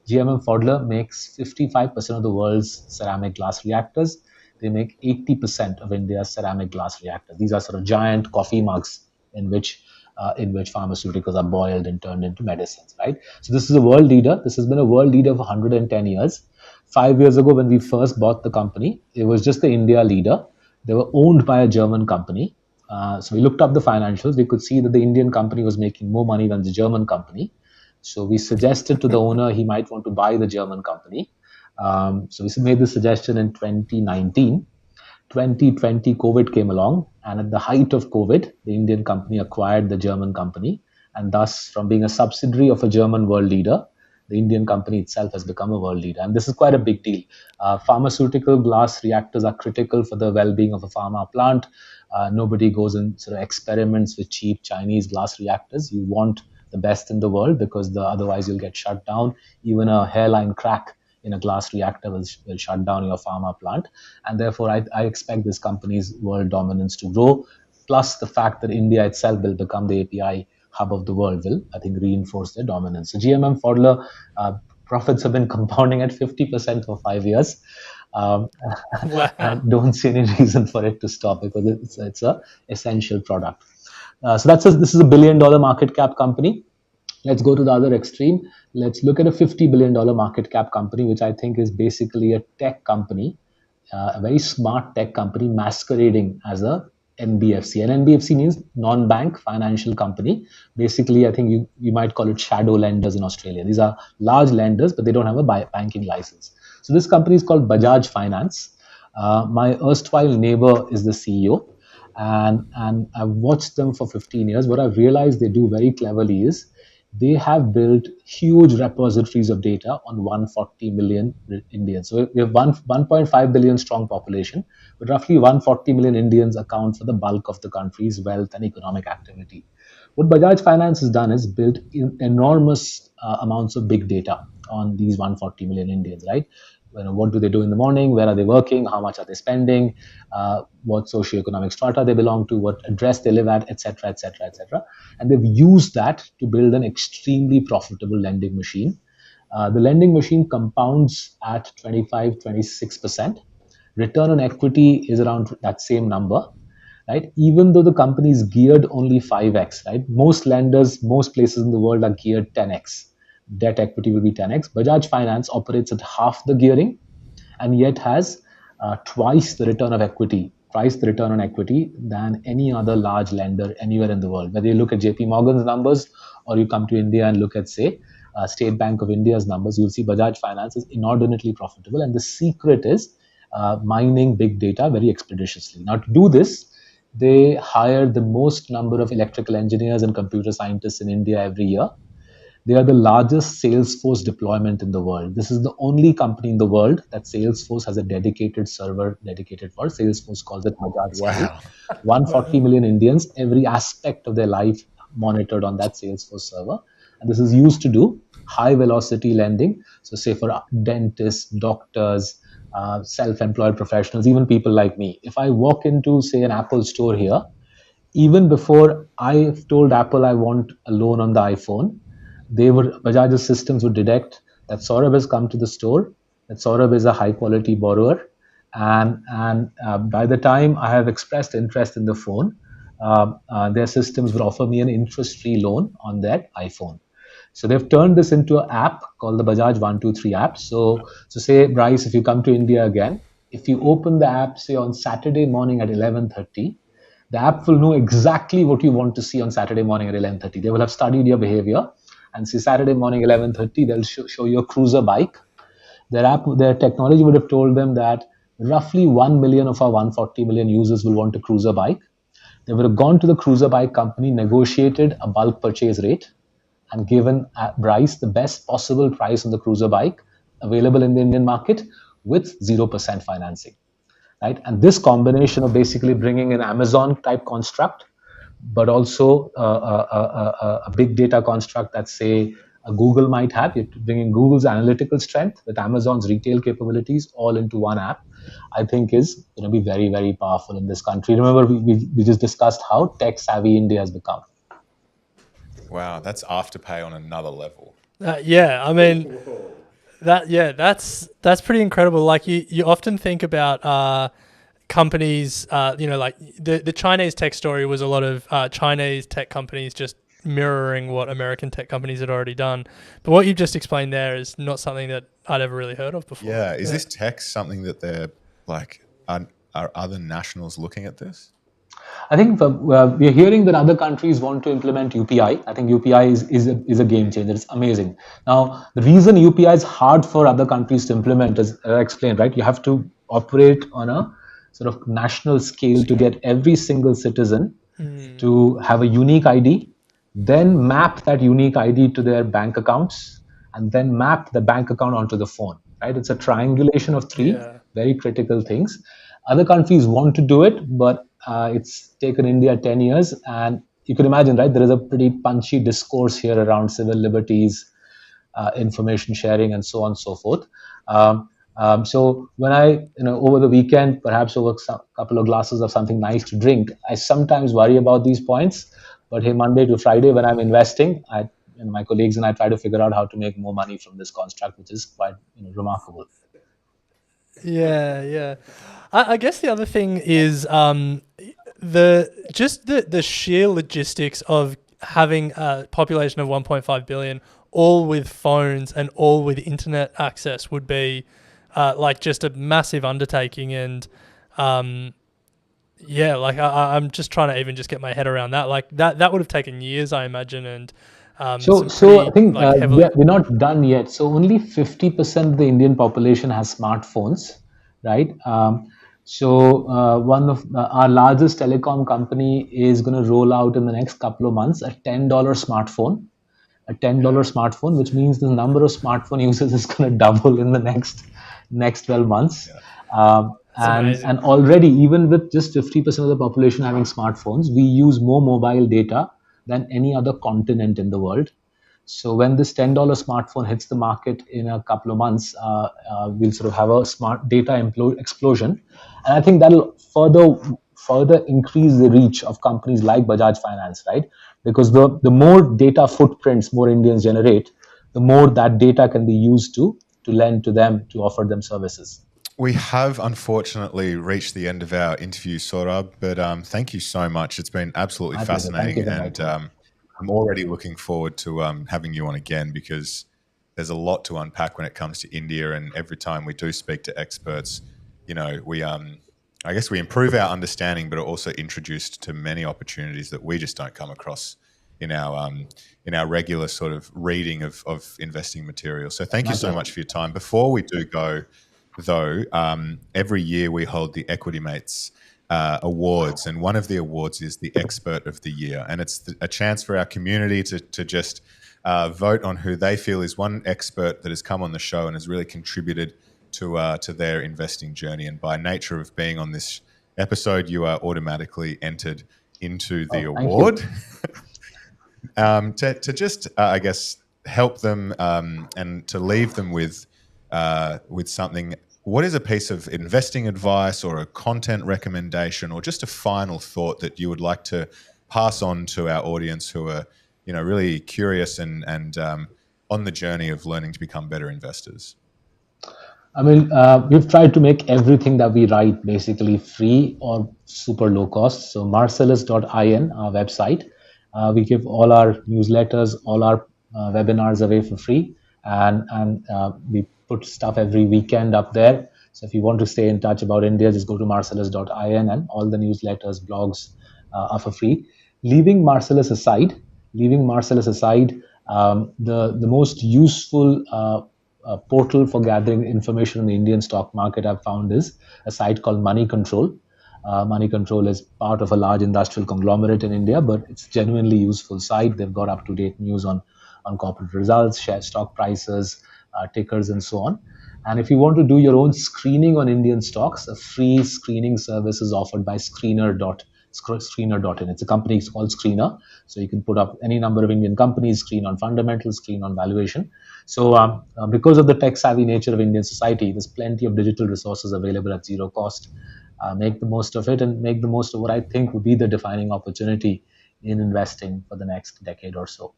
GMM Pfaudler makes 55% of the world's ceramic glass reactors. They make 80% of India's ceramic glass reactors. These are sort of giant coffee mugs in which pharmaceuticals are boiled and turned into medicines, right? So this is a world leader. This has been a world leader for 110 years. 5 years ago, when we first bought the company, it was just the India leader. They were owned by a German company. So we looked up the financials. We could see that the Indian company was making more money than the German company. So we suggested to the owner he might want to buy the German company. So we made the suggestion in 2019. 2020, COVID came along, and at the height of COVID, the Indian company acquired the German company, and thus, from being a subsidiary of a German world leader, the Indian company itself has become a world leader. And this is quite a big deal. Pharmaceutical glass reactors are critical for the well-being of a pharma plant. Nobody goes and sort of experiments with cheap Chinese glass reactors. You want the best in the world because otherwise you'll get shut down. Even a hairline crack in a glass reactor will shut down your pharma plant. And therefore, I expect this company's world dominance to grow. Plus, the fact that India itself will become the API hub of the world will, I think, reinforce their dominance. So GMM Pfaudler profits have been compounding at 50% for 5 years. Um, Wow. and don't see any reason for it to stop because it's a essential product. So this is a $1 billion market cap company. Let's go to the other extreme. Let's look at a $50 billion market cap company, which I think is basically a tech company, a very smart tech company masquerading as a NBFC. An NBFC means non-bank financial company. Basically, I think you might call it shadow lenders in Australia. These are large lenders, but they don't have a banking license. So this company is called Bajaj Finance. My erstwhile neighbor is the CEO, and I've watched them for 15 years. What I've realized they do very cleverly is they have built huge repositories of data on 140 million Indians. So we have 1.5 billion strong population, but roughly 140 million Indians account for the bulk of the country's wealth and economic activity. What Bajaj Finance has done is built enormous amounts of big data on these 140 million Indians, right? What do they do in the morning? Where are they working? How much are they spending? What socioeconomic strata they belong to? What address they live at, etc., etc., etc. And they've used that to build an extremely profitable lending machine. The lending machine compounds at 25, 26%. Return on equity is around that same number, right? Even though the company is geared only 5x, right? Most lenders, most places in the world are geared 10x. Debt equity will be 10x. Bajaj Finance operates at half the gearing and yet has twice the return on equity than any other large lender anywhere in the world. Whether you look at JP Morgan's numbers or you come to India and look at, say, State Bank of India's numbers, you'll see Bajaj Finance is inordinately profitable. And the secret is mining big data very expeditiously. Now, to do this, they hire the most number of electrical engineers and computer scientists in India every year. They are the largest Salesforce deployment in the world. This is the only company in the world that Salesforce has a dedicated server dedicated for. Salesforce calls it Bajaj Sky. Wow. 140 million Indians, every aspect of their life monitored on that Salesforce server. And this is used to do high velocity lending. So, say for dentists, doctors, self-employed professionals, even people like me. If I walk into, say, an Apple store here, even before I've told Apple I want a loan on the iPhone, Bajaj's systems would detect that Saurabh has come to the store, that Saurabh is a high quality borrower, and by the time I have expressed interest in the phone, their systems would offer me an interest-free loan on that iPhone. So they've turned this into an app called the Bajaj 123 app. So say, Bryce, if you come to India again, if you open the app, say on Saturday morning at 11:30, the app will know exactly what you want to see on Saturday morning at 11:30. They will have studied your behavior, and say Saturday morning 11:30, they'll show you a cruiser bike. Their technology would have told them that roughly 1 million of our 140 million users will want a cruiser bike. They would have gone to the cruiser bike company, negotiated a bulk purchase rate, and given Bryce the best possible price on the cruiser bike available in the Indian market with 0% financing, right? And this combination of basically bringing an Amazon type construct, but also a big data construct that, say, a Google might have, you're bringing Google's analytical strength with Amazon's retail capabilities all into one app, I think is going to be very, very powerful in this country. Remember, we just discussed how tech savvy India has become. Wow, that's Afterpay on another level. Yeah, I mean, That's pretty incredible. Like you often think about companies, like the Chinese tech story was a lot of Chinese tech companies just mirroring what American tech companies had already done. But what you've just explained there is not something that I'd ever really heard of before. Yeah, is Yeah. this tech something that they're like? Are other nationals looking at this? I think we're hearing that other countries want to implement UPI. I think UPI is a game changer. It's amazing. Now, the reason UPI is hard for other countries to implement is, I explained, right? You have to operate on a sort of national scale to get every single citizen Mm, to have a unique ID, then map that unique ID to their bank accounts, and then map the bank account onto the phone. Right? It's a triangulation of three yeah. very critical things. Other countries want to do it, but it's taken India 10 years. And you can imagine, right? There is a pretty punchy discourse here around civil liberties, information sharing, and so on and so forth. So when I, over the weekend, perhaps over a couple of glasses of something nice to drink, I sometimes worry about these points. But hey, Monday to Friday, when I'm investing, my colleagues and I try to figure out how to make more money from this construct, which is quite remarkable. Yeah. I guess the other thing is the sheer logistics of having a population of 1.5 billion, all with phones and all with internet access, would be like just a massive undertaking. And like I'm just trying to even just get my head around that. Like that would have taken years, I imagine, and So, some so I pretty think like heavily. we're not done yet. So only 50% of the Indian population has smartphones, right? One of our largest telecom company is going to roll out in the next couple of months a $10 smartphone, Yeah, which means the number of smartphone users is going to double in the next 12 months. yeah. That's And amazing. already, even with just 50% of the population having smartphones, we use more mobile data than any other continent in the world. So when this $10 smartphone hits the market in a couple of months, we'll sort of have a smart data explosion, and I think that'll further increase the reach of companies like Bajaj Finance, right? Because the more data footprints more Indians generate, the more that data can be used to lend to them, to offer them services. We have unfortunately reached the end of our interview, Saurabh, but thank you so much. It's been absolutely My pleasure. Thank fascinating, you for and inviting me. I'm already looking forward to having you on again because there's a lot to unpack when it comes to India. And every time we do speak to experts, we I guess we improve our understanding, but are also introduced to many opportunities that we just don't come across in our regular sort of reading of investing material. So thank you My so pleasure. much for your time. Before we do go, though, every year we hold the Equity Mates awards, and one of the awards is the Expert of the Year, and it's a chance for our community to just vote on who they feel is one expert that has come on the show and has really contributed to their investing journey. And by nature of being on this episode, you are automatically entered into the Oh, thank you. award. To just, I guess, help them and to leave them with something. What is a piece of investing advice or a content recommendation or just a final thought that you would like to pass on to our audience who are, really curious and on the journey of learning to become better investors? I mean, we've tried to make everything that we write basically free or super low cost. So marcellus.in, our website, we give all our newsletters, all our webinars away for free, and we put stuff every weekend up there. So if you want to stay in touch about India, just go to marcellus.in, and all the newsletters, blogs are for free. Leaving Marcellus aside, leaving Marcellus aside, the most useful portal for gathering information on the Indian stock market I've found is a site called Money Control. Money Control is part of a large industrial conglomerate in India, but it's genuinely useful site. They've got up to date news on corporate results, share stock prices, tickers, and so on. And if you want to do your own screening on Indian stocks, a free screening service is offered by Screener.in. It's a company called Screener. So you can put up any number of Indian companies, screen on fundamentals, screen on valuation. So because of the tech savvy nature of Indian society, there's plenty of digital resources available at zero cost. Make the most of it and make the most of what I think would be the defining opportunity in investing for the next decade or so.